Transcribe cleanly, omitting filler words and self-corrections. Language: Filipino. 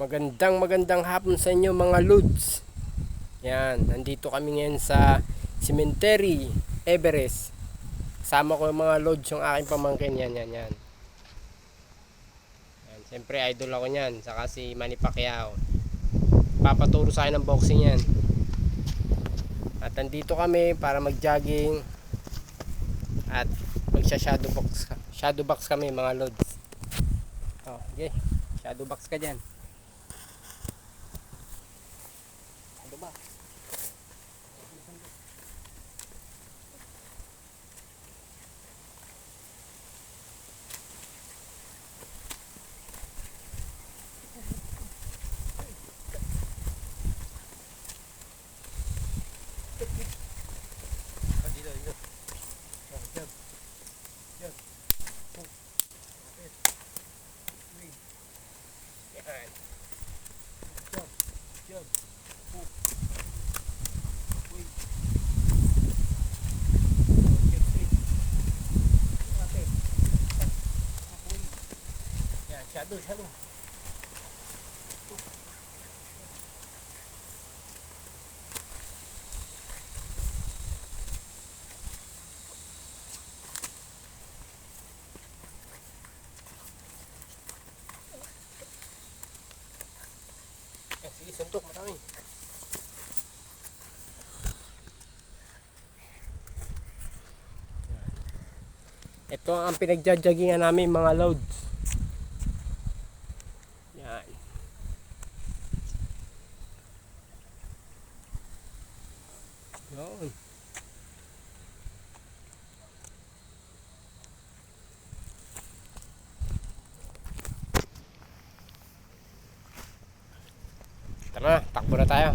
Magandang hapon sa inyo mga lods. Yan, nandito kami ngayon sa Cemetery Everest. Kasama ko yung mga lods, yung aking pamangkin. Yan. Siyempre idol ako niyan, saka si Manny Pacquiao. Papaturo sa akin ng boxing yan. At nandito kami para mag-jogging at shadow box kami mga lods. Oh, okay. Shadow box ka diyan. Ano ba? Dito. Yan. Yan. Shadow. Sige, suntok marami. Ito ang pinagja-joggingan namin mga loads. Yan. Yan. Tara, takbo na tayo.